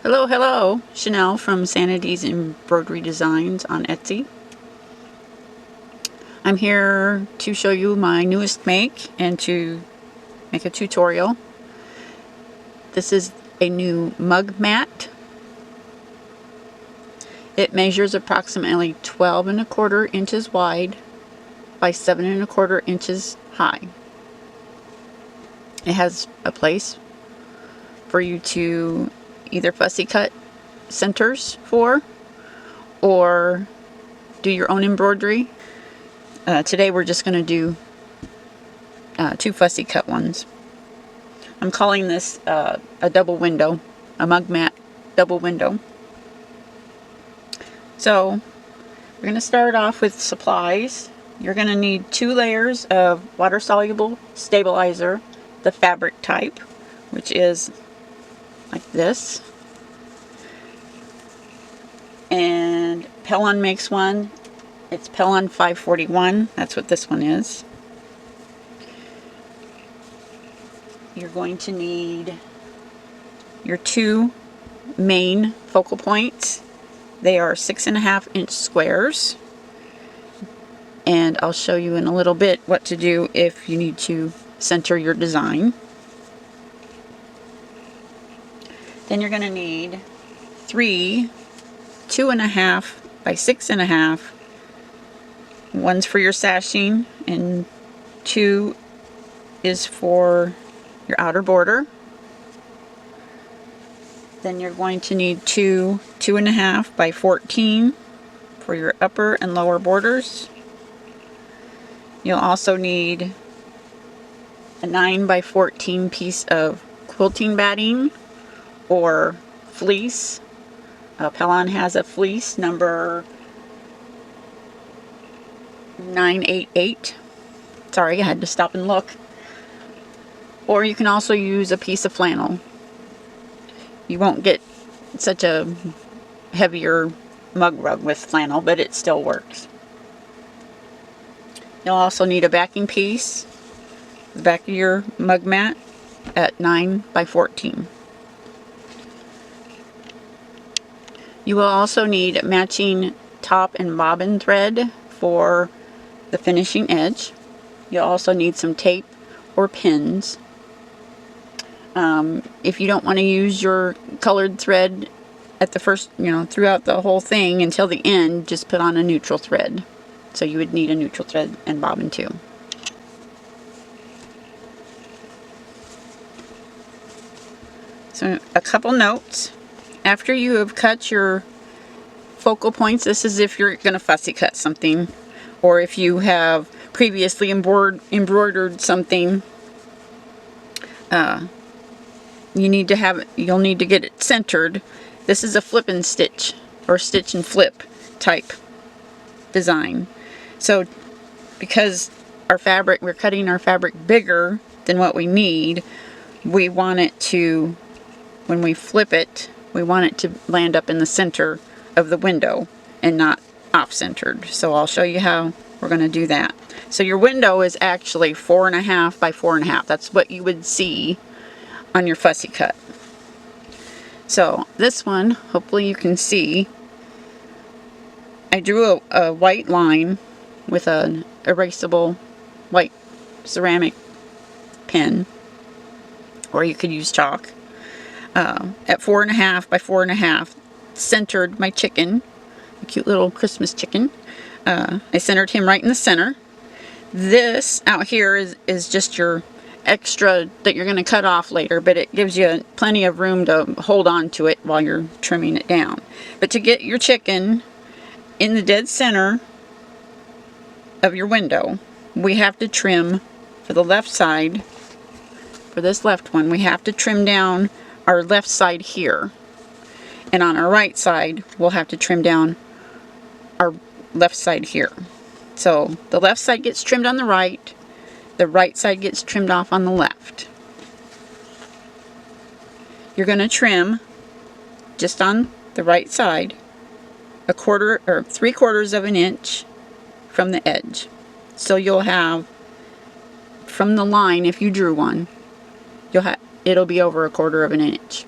Hello, hello! Chanel from Sanity's Embroidery Designs on Etsy. I'm here to show you my newest make and to make a tutorial. This is a new mug mat. It measures approximately 12¼ inches wide by 7¼ inches high. It has a place for you to either fussy cut centers for or do your own embroidery. Today we're just going to do 2 fussy cut ones. I'm calling this a double window, a mug mat double window. So we're going to start off with supplies. You're going to need 2 layers of water soluble stabilizer, the fabric type, which is like this. And Pellon makes one. It's Pellon 541. That's what this one is. You're going to need your 2 main focal points. They are 6½ inch squares. And I'll show you in a little bit what to do if you need to center your design. Then you're going to need 3 2½ by 6½. One's for your sashing and 2 is for your outer border. Then you're going to need 2 2½ by 14 for your upper and lower borders. You'll also need a 9 by 14 piece of quilting batting or fleece. Pellon has a fleece number 988. Sorry, I had to stop and look. Or you can also use a piece of flannel. You won't get such a heavier mug rug with flannel, but it still works. You'll also need a backing piece, the back of your mug mat at 9 by 14. You will also need matching top and bobbin thread for the finishing edge. You'll also need some tape or pins. If you don't want to use your colored thread at the first, throughout the whole thing until the end, just put on a neutral thread. So you would need a neutral thread and bobbin too. So a couple notes. After you have cut your focal points, this is if you're going to fussy cut something, or if you have previously embroidered something, you'll need to get it centered. This is a flip and stitch or stitch and flip type design. So because we're cutting our fabric bigger than what we need, we want it to, when we flip it, we want it to land up in the center of the window and not off-centered. So I'll show you how we're going to do that. So your window is actually 4½ by 4½. That's what you would see on your fussy cut. So this one, hopefully you can see, I drew a white line with an erasable white ceramic pen, or you could use chalk. At 4½ by 4½, centered my chicken, a cute little Christmas chicken. I centered him right in the center. This out here is just your extra that you're going to cut off later, but it gives you plenty of room to hold on to it while you're trimming it down. But to get your chicken in the dead center of your window, we have to trim for the left side. For this left one, we have to trim down our left side here, and on our right side we'll have to trim down our left side here. So the left side gets trimmed on the right side gets trimmed off on the left. You're going to trim just on the right side 1/4 or 3/4 of an inch from the edge. So you'll have from the line, if you drew one, it'll be over 1/4 of an inch.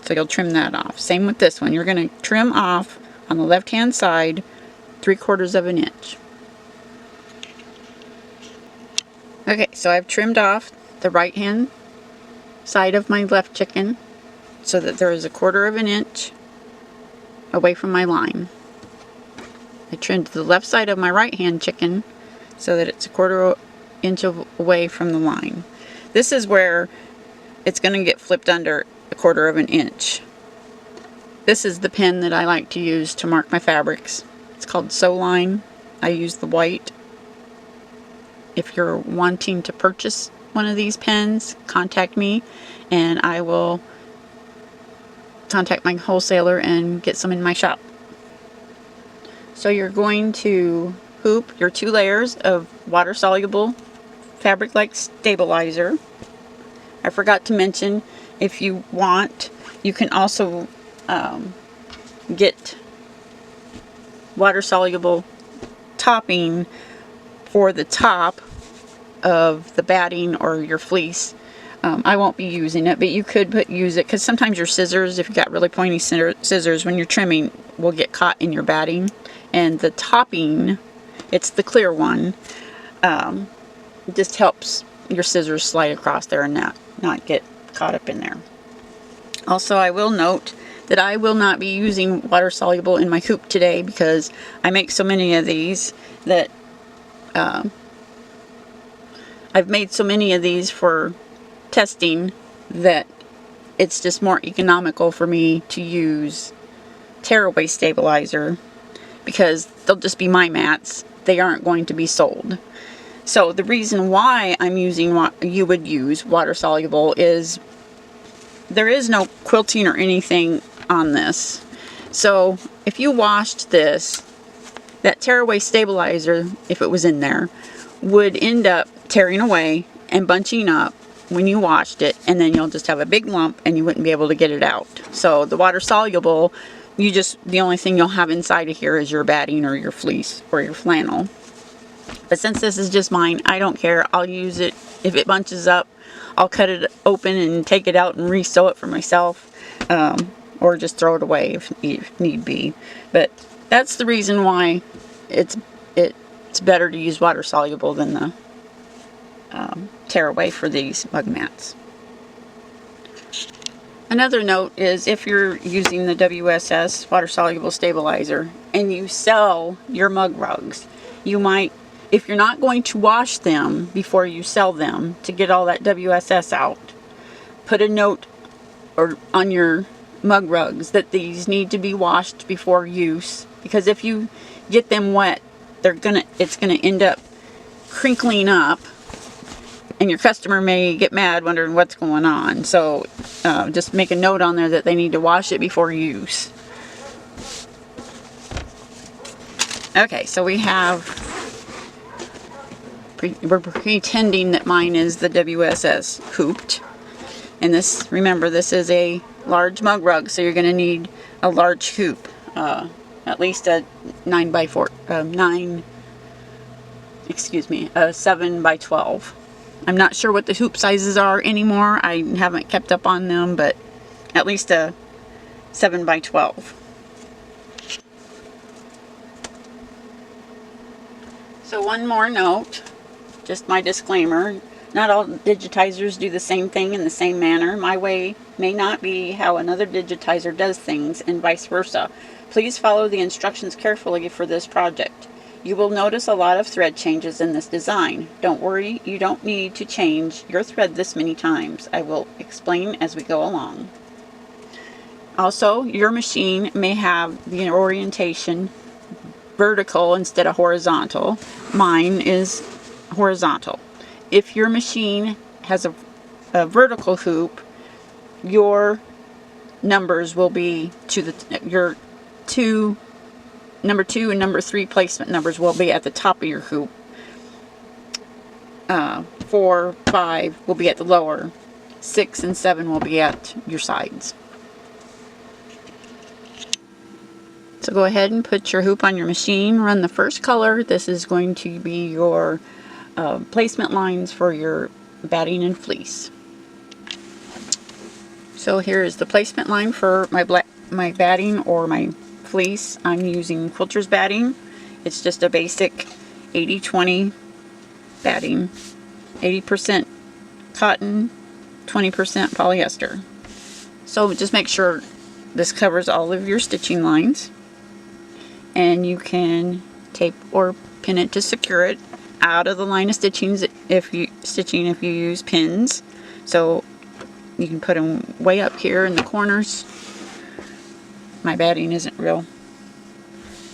So you'll trim that off. Same with this one. You're going to trim off on the left hand side 3/4 of an inch. Okay, so I've trimmed off the right hand side of my left chicken so that there is 1/4 of an inch away from my line. I trimmed the left side of my right hand chicken so that it's 1/4 inch away from the line. This is where it's going to get flipped under 1/4 of an inch. This is the pen that I like to use to mark my fabrics. It's called Sew Line. I use the white. If you're wanting to purchase one of these pens, contact me and I will contact my wholesaler and get some in my shop. So you're going to hoop your 2 layers of water-soluble fabric-like stabilizer. I forgot to mention, if you want, you can also get water-soluble topping for the top of the batting or your fleece. I won't be using it, but you could use it, because sometimes your scissors, if you've got really pointy scissors, when you're trimming, will get caught in your batting. And the topping, it's the clear one, just helps your scissors slide across there and not get caught up in there. Also, I will note that I will not be using water soluble in my hoop today, because I make so many of these that I've made so many of these for testing that it's just more economical for me to use tearaway stabilizer, because they'll just be my mats. They aren't going to be sold. So the reason why I'm using what you would use water soluble is there is no quilting or anything on this. So if you washed this, that tearaway stabilizer, if it was in there, would end up tearing away and bunching up when you washed it, and then you'll just have a big lump and you wouldn't be able to get it out. So the water soluble, the only thing you'll have inside of here is your batting or your fleece or your flannel. But since this is just mine, I don't care. I'll use it. If it bunches up, I'll cut it open and take it out and re-sew it for myself, or just throw it away if need be. But that's the reason why it's better to use water soluble than the tearaway for these mug mats. Another note is, if you're using the WSS water soluble stabilizer and you sell your mug rugs, you might, if you're not going to wash them before you sell them to get all that WSS out, put a note on your mug rugs that these need to be washed before use, because if you get them wet, it's gonna end up crinkling up, and your customer may get mad wondering what's going on. So just make a note on there that they need to wash it before use. Okay, so we're pretending that mine is the WSS hooped. And this, remember, this is a large mug rug, so you're going to need a large hoop. At least a 7 by 12. I'm not sure what the hoop sizes are anymore. I haven't kept up on them, but at least a 7 by 12. So one more note, just my disclaimer. Not all digitizers do the same thing in the same manner. My way may not be how another digitizer does things, and vice versa. Please follow the instructions carefully for this project. You will notice a lot of thread changes in this design. Don't worry, you don't need to change your thread this many times. I will explain as we go along. Also, your machine may have the orientation vertical instead of horizontal. Mine is horizontal. If your machine has a vertical hoop, your numbers will be your number 2 and number 3 placement numbers will be at the top of your hoop. 4, 5 will be at the lower. 6 and 7 will be at your sides. So go ahead and put your hoop on your machine. Run the first color. This is going to be your placement lines for your batting and fleece. So here is the placement line for my batting or my fleece. I'm using Quilter's batting. It's just a basic 80-20 batting. 80% cotton, 20% polyester. So just make sure this covers all of your stitching lines. And you can tape or pin it to secure it out of the line of stitching if you use pins. So you can put them way up here in the corners. My batting isn't real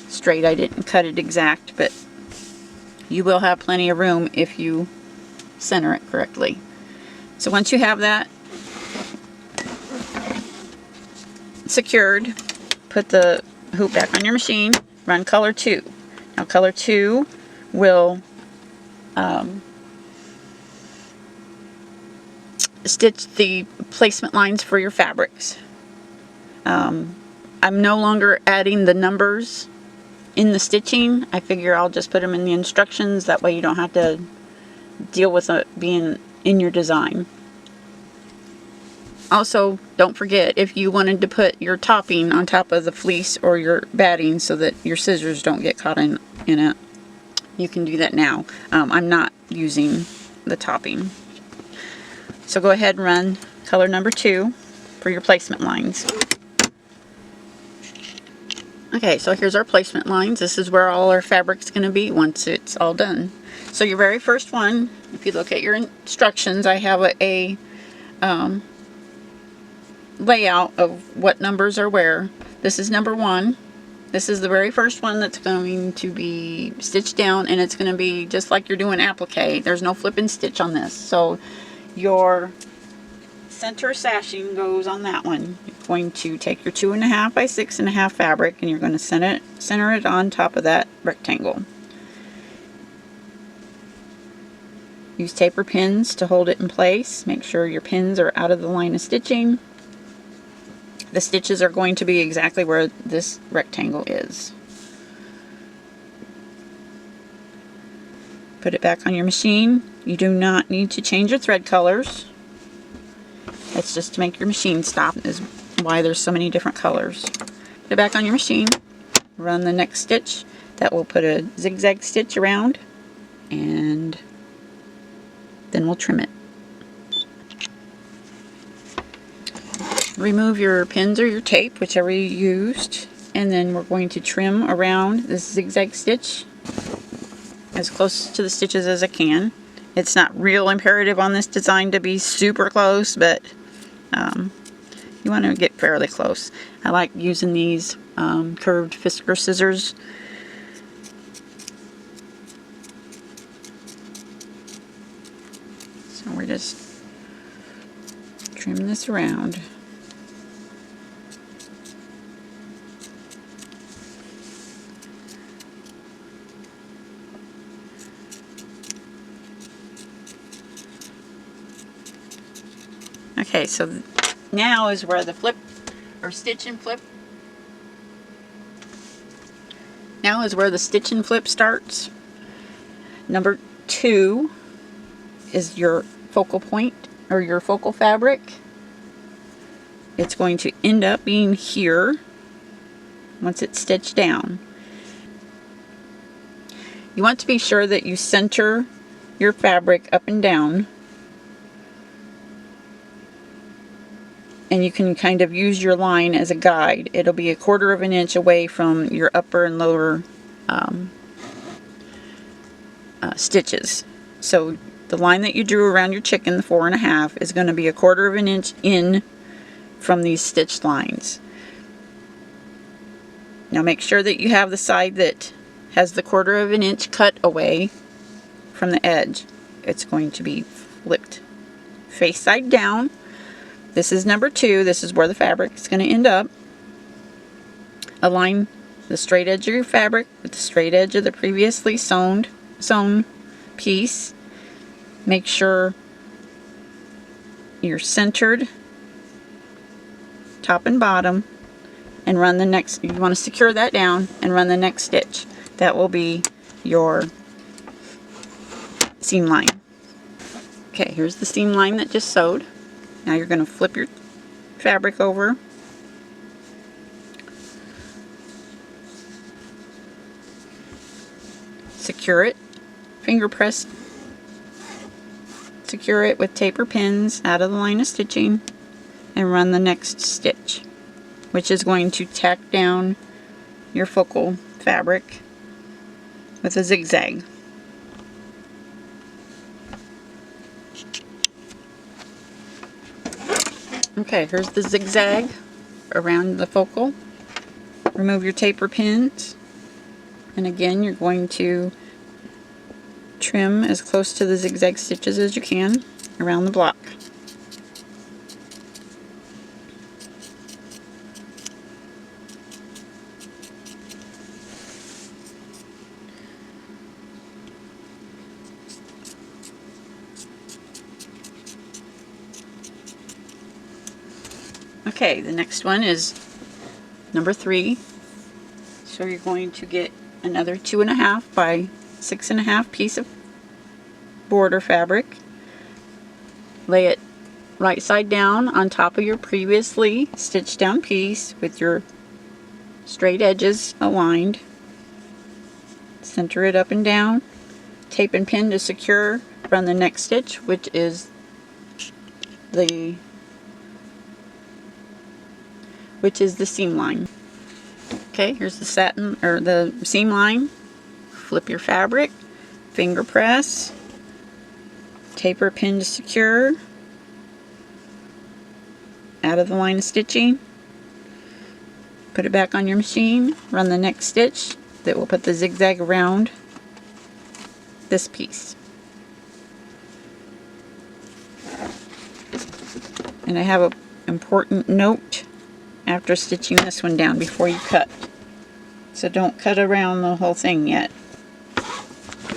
straight. I didn't cut it exact, but you will have plenty of room if you center it correctly. So once you have that secured, put the hoop back on your machine, run color 2. Now color 2 will stitch the placement lines for your fabrics. I'm no longer adding the numbers in the stitching. I figure I'll just put them in the instructions. That way you don't have to deal with it being in your design. Also, don't forget, if you wanted to put your topping on top of the fleece or your batting so that your scissors don't get caught in it, you can do that now. I'm not using the topping. So go ahead and run color number 2 for your placement lines. Okay, so here's our placement lines. This is where all our fabric's going to be once it's all done. So your very first one, if you look at your instructions, I have a layout of what numbers are where. This is number 1. This is the very first one that's going to be stitched down, and it's going to be just like you're doing applique. There's no flip and stitch on this. So your center sashing goes on that one. You're going to take your 2.5 by 6.5 fabric, and you're going to center it on top of that rectangle. Use taper pins to hold it in place. Make sure your pins are out of the line of stitching. The stitches are going to be exactly where this rectangle is. Put it back on your machine. You do not need to change your thread colors. It's just to make your machine stop, is why there's so many different colors. Put it back on your machine. Run the next stitch. That will put a zigzag stitch around, and then we'll trim it. Remove your pins or your tape, whichever you used, and then we're going to trim around this zigzag stitch as close to the stitches as I can. It's not real imperative on this design to be super close, but you want to get fairly close. I like using these curved Fisker scissors. So we're just trimming this around. Okay, so now is where the flip or stitch and flip. Now is where the stitch and flip starts. Number 2 is your focal point or your focal fabric. It's going to end up being here once it's stitched down. You want to be sure that you center your fabric up and down, and you can kind of use your line as a guide. It'll be 1/4 of an inch away from your upper and lower stitches. So the line that you drew around your chicken, the 4.5, is going to be 1/4 of an inch in from these stitched lines. Now make sure that you have the side that has the 1/4 of an inch cut away from the edge. It's going to be flipped face side down. This is number 2. This is where the fabric is going to end up. Align the straight edge of your fabric with the straight edge of the previously sewn piece. Make sure you're centered top and bottom, and run the next. You want to secure that down and run the next stitch. That will be your seam line. Okay, here's the seam line that just sewed. Now you're going to flip your fabric over. Secure it, finger press, secure it with taper pins out of the line of stitching, and run the next stitch, which is going to tack down your focal fabric with a zigzag. Okay, here's the zigzag around the focal. Remove your taper pins, and again you're going to trim as close to the zigzag stitches as you can around the block. Okay, the next one is number 3. So you're going to get another 2.5 by 6.5 piece of border fabric. Lay it right side down on top of your previously stitched down piece with your straight edges aligned. Center it up and down. Tape and pin to secure. Run the next stitch, which is the seam line. Okay, here's the satin or the seam line. Flip your fabric, finger press, taper pin to secure, out of the line of stitching, put it back on your machine, run the next stitch that will put the zigzag around this piece. And I have an important note after stitching this one down before you cut. So don't cut around the whole thing yet,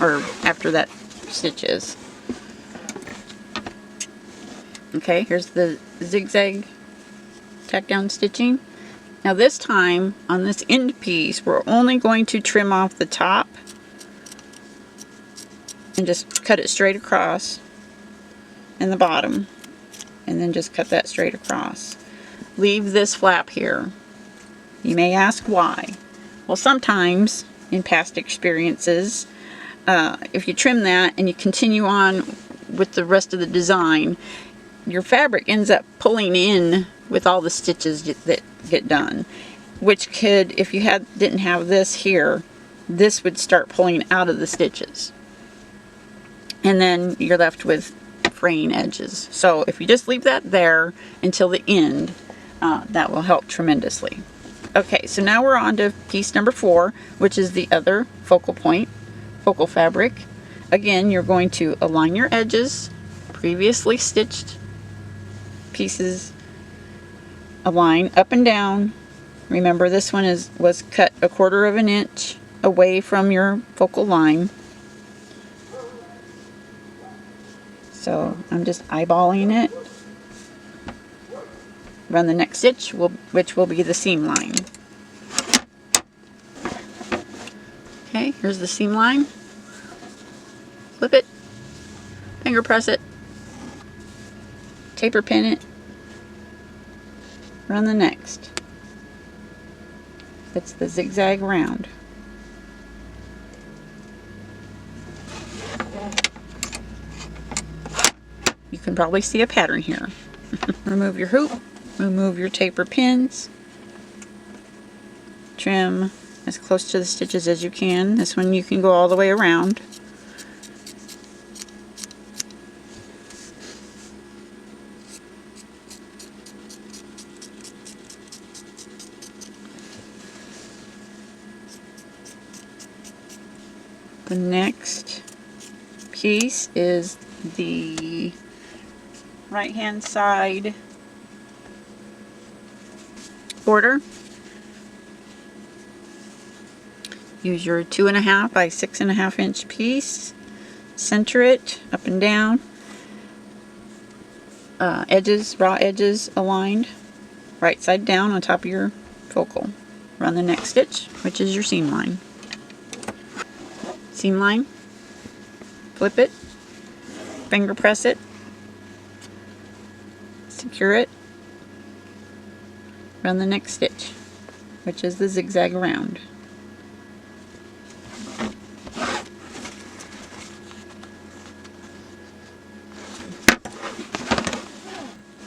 or after that stitch is. Okay, here's the zigzag tack down stitching. Now this time on this end piece we're only going to trim off the top and just cut it straight across, and the bottom, and then just cut that straight across. Leave this flap here. You may ask why. Well, sometimes in past experiences, if you trim that and you continue on with the rest of the design, your fabric ends up pulling in with all the stitches that get done, which could, if you didn't have this here, this would start pulling out of the stitches, and then you're left with fraying edges. So if you just leave that there until the end, that will help tremendously. Okay, so now we're on to piece number 4, which is the other focal point, focal fabric. Again, you're going to align your edges, previously stitched pieces, align up and down. Remember, this one was cut 1/4 inch away from your focal line. So I'm just eyeballing it. Run the next stitch, which will be the seam line. Okay, here's the seam line. Flip it, finger press it, taper pin it, run the next. It's the zigzag round. You can probably see a pattern here. Remove your hoop, remove your taper pins, trim as close to the stitches as you can. This one you can go all the way around. The next piece is the right hand side border. Use your 2.5 by 6.5 inch piece. Center it up and down. Edges, raw edges aligned, right side down on top of your focal. Run the next stitch, which is your seam line. Seam line, flip it, finger press it, secure it, run the next stitch, which is the zigzag around.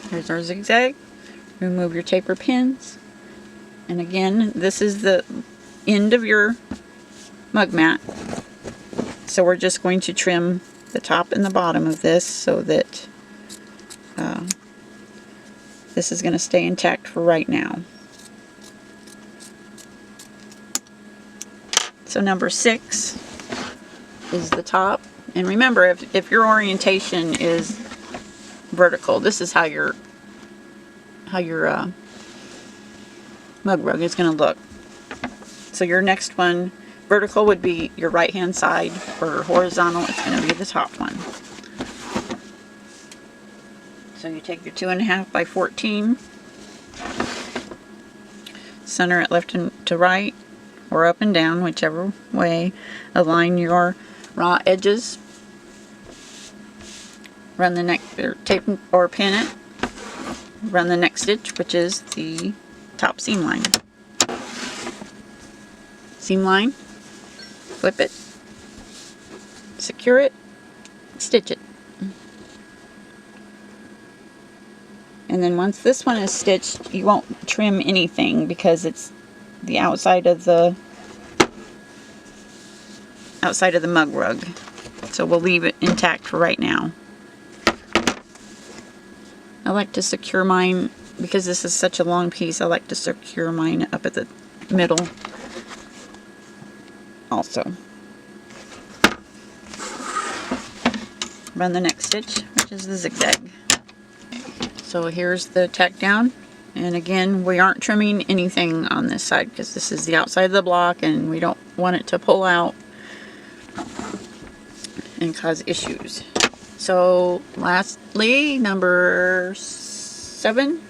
Here's our zigzag. Remove your taper pins, and again, this is the end of your mug mat, so we're just going to trim the top and the bottom of this so that this is going to stay intact for right now. So number 6 is the top, and remember, if your orientation is vertical, this is how your mug rug is going to look. So your next one, vertical, would be your right hand side, or horizontal, it's going to be the top one. So you take your 2.5 by 14, center it left to right, or up and down, whichever way. Align your raw edges. Run the next, or tape or pin it. Run the next stitch, which is the top seam line. Seam line, flip it, secure it, stitch it. And then once this one is stitched, you won't trim anything because it's the outside of the mug rug. So we'll leave it intact for right now. I like to secure mine, because this is such a long piece, I like to secure mine up at the middle also. Run the next stitch, which is the zigzag. So here's the tack down, and again, we aren't trimming anything on this side because this is the outside of the block and we don't want it to pull out and cause issues. So lastly, number 7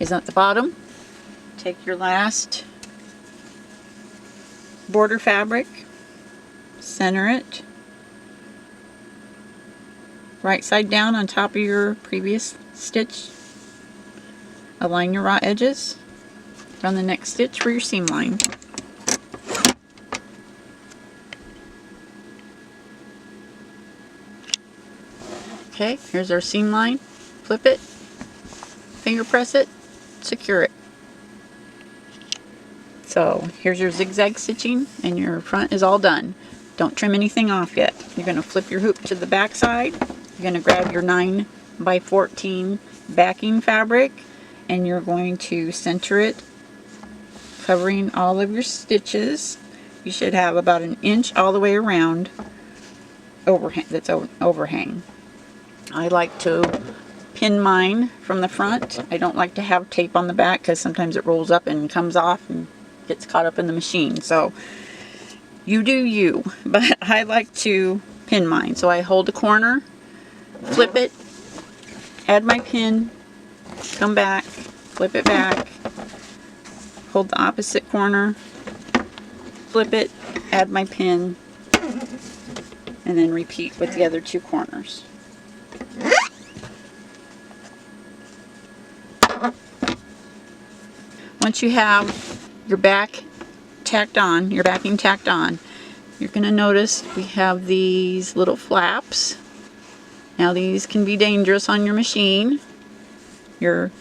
is at the bottom. Take your last border fabric, center it right side down on top of your previous stitch. Align your raw edges. Run the next stitch for your seam line. Okay, here's our seam line. Flip it, finger press it, secure it. So here's your zigzag stitching, and your front is all done. Don't trim anything off yet. You're going to flip your hoop to the back side. You're going to grab your 9 by 14 backing fabric, and you're going to center it, covering all of your stitches. You should have about 1 inch all the way around overhang. I like to pin mine from the front. I don't like to have tape on the back because sometimes it rolls up and comes off and gets caught up in the machine. So you do you, but I like to pin mine. So I hold the corner, flip it, add my pin, come back, flip it back, hold the opposite corner, flip it, add my pin, and then repeat with the other 2 corners. Once you have your back tacked on, your backing tacked on, you're going to notice we have these little flaps. Now these can be dangerous on your machine. Your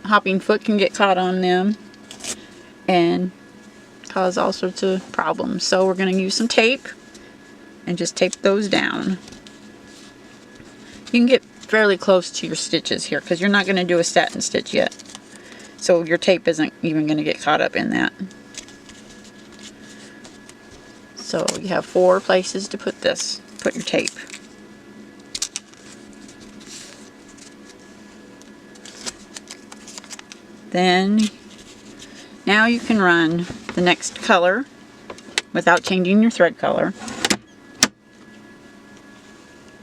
hopping foot can get caught on them and cause all sorts of problems. So we're going to use some tape and just tape those down. You can get fairly close to your stitches here because you're not going to do a satin stitch yet. So your tape isn't even going to get caught up in that. So you have 4 places to put your tape. Then, now you can run the next color without changing your thread color.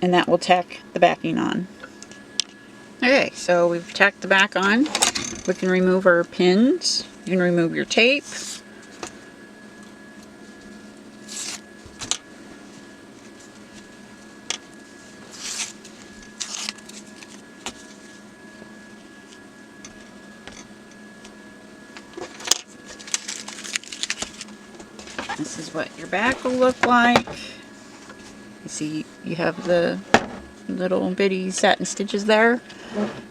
And that will tack the backing on. Okay, so we've tacked the back on. We can remove our pins. You can remove your tape. This is what your back will look like. You see you have the little bitty satin stitches there.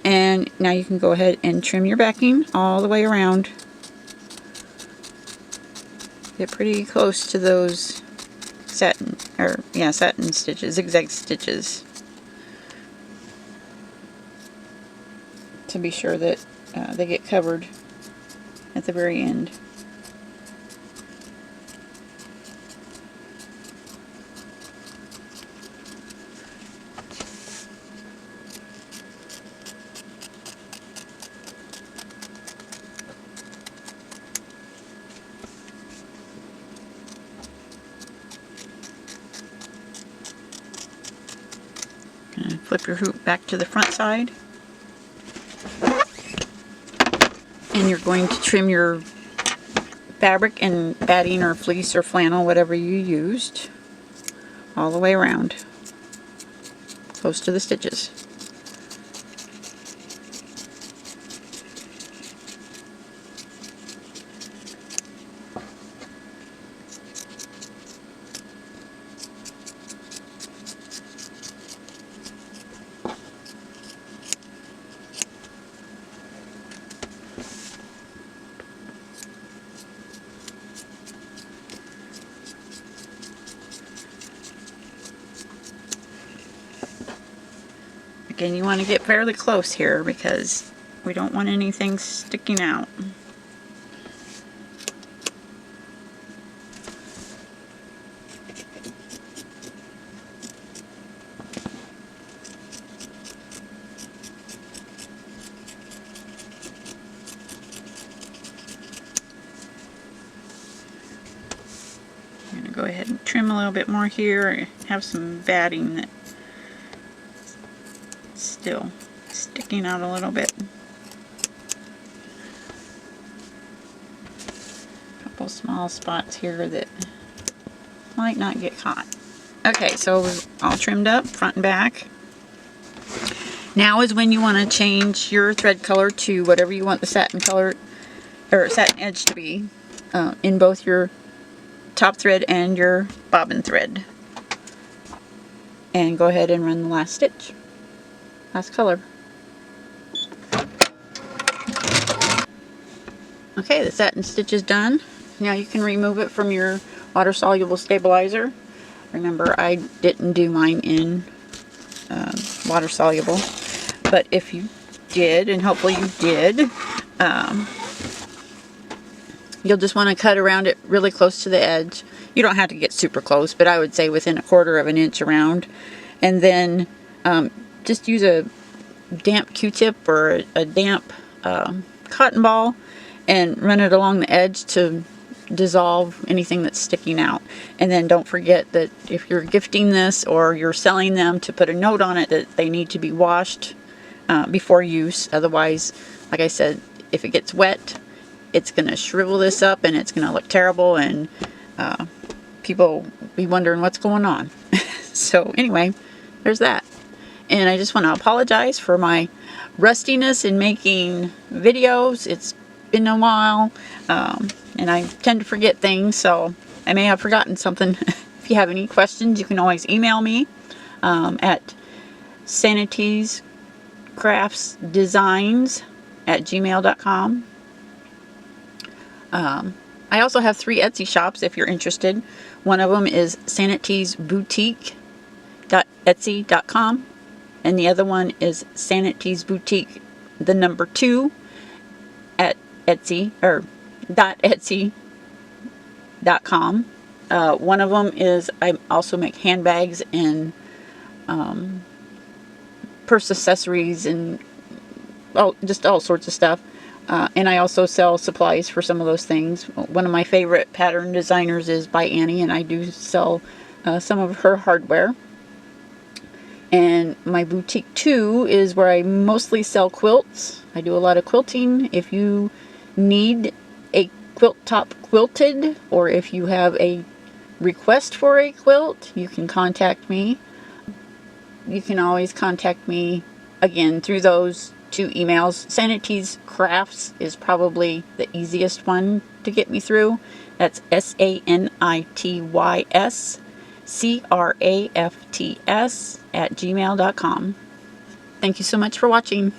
And now you can go ahead and trim your backing all the way around. Get pretty close to those satin stitches, zigzag stitches, to be sure that they get covered at the very end. Flip your hoop back to the front side, and you're going to trim your fabric and batting or fleece or flannel, whatever you used, all the way around, close to the stitches. Again, you want to get fairly close here because we don't want anything sticking out. I'm going to go ahead and trim a little bit more here. Have some batting that still sticking out a little bit. A couple small spots here that might not get caught. Okay, so we're all trimmed up front and back. Now is when you want to change your thread color to whatever you want the satin color or satin edge to be in both your top thread and your bobbin thread. And go ahead and run the last stitch. Last color. Okay, the satin stitch is done. Now you can remove it from your water-soluble stabilizer. Remember, I didn't do mine in water-soluble, but if you did, and hopefully you did, you'll just want to cut around it really close to the edge. You don't have to get super close, but I would say within 1/4 of an inch around. And then just use a damp Q-tip or a damp cotton ball and run it along the edge to dissolve anything that's sticking out. And then don't forget that if you're gifting this or you're selling them, to put a note on it that they need to be washed before use. Otherwise, like I said, if it gets wet, it's going to shrivel this up and it's going to look terrible, and people will be wondering what's going on. So anyway, there's that. And I just want to apologize for my rustiness in making videos. It's been a while, and I tend to forget things, so I may have forgotten something. If you have any questions, you can always email me at sanitiescraftsdesigns@gmail.com. I also have 3 Etsy shops if you're interested. One of them is sanitiesboutique.etsy.com. And the other one is sanitiesboutique, the number 2, at Etsy, or .etsy.com. One of them is, I also make handbags and purse accessories and just all sorts of stuff. And I also sell supplies for some of those things. One of my favorite pattern designers is by Annie, and I do sell some of her hardware. And my boutique 2 is where I mostly sell quilts. I do a lot of quilting. If you need a quilt top quilted, or if you have a request for a quilt, you can contact me. You can always contact me again through those 2 emails. Sanity's Crafts is probably the easiest one to get me through. That's SANITYSCRAFTS@gmail.com. Thank you so much for watching.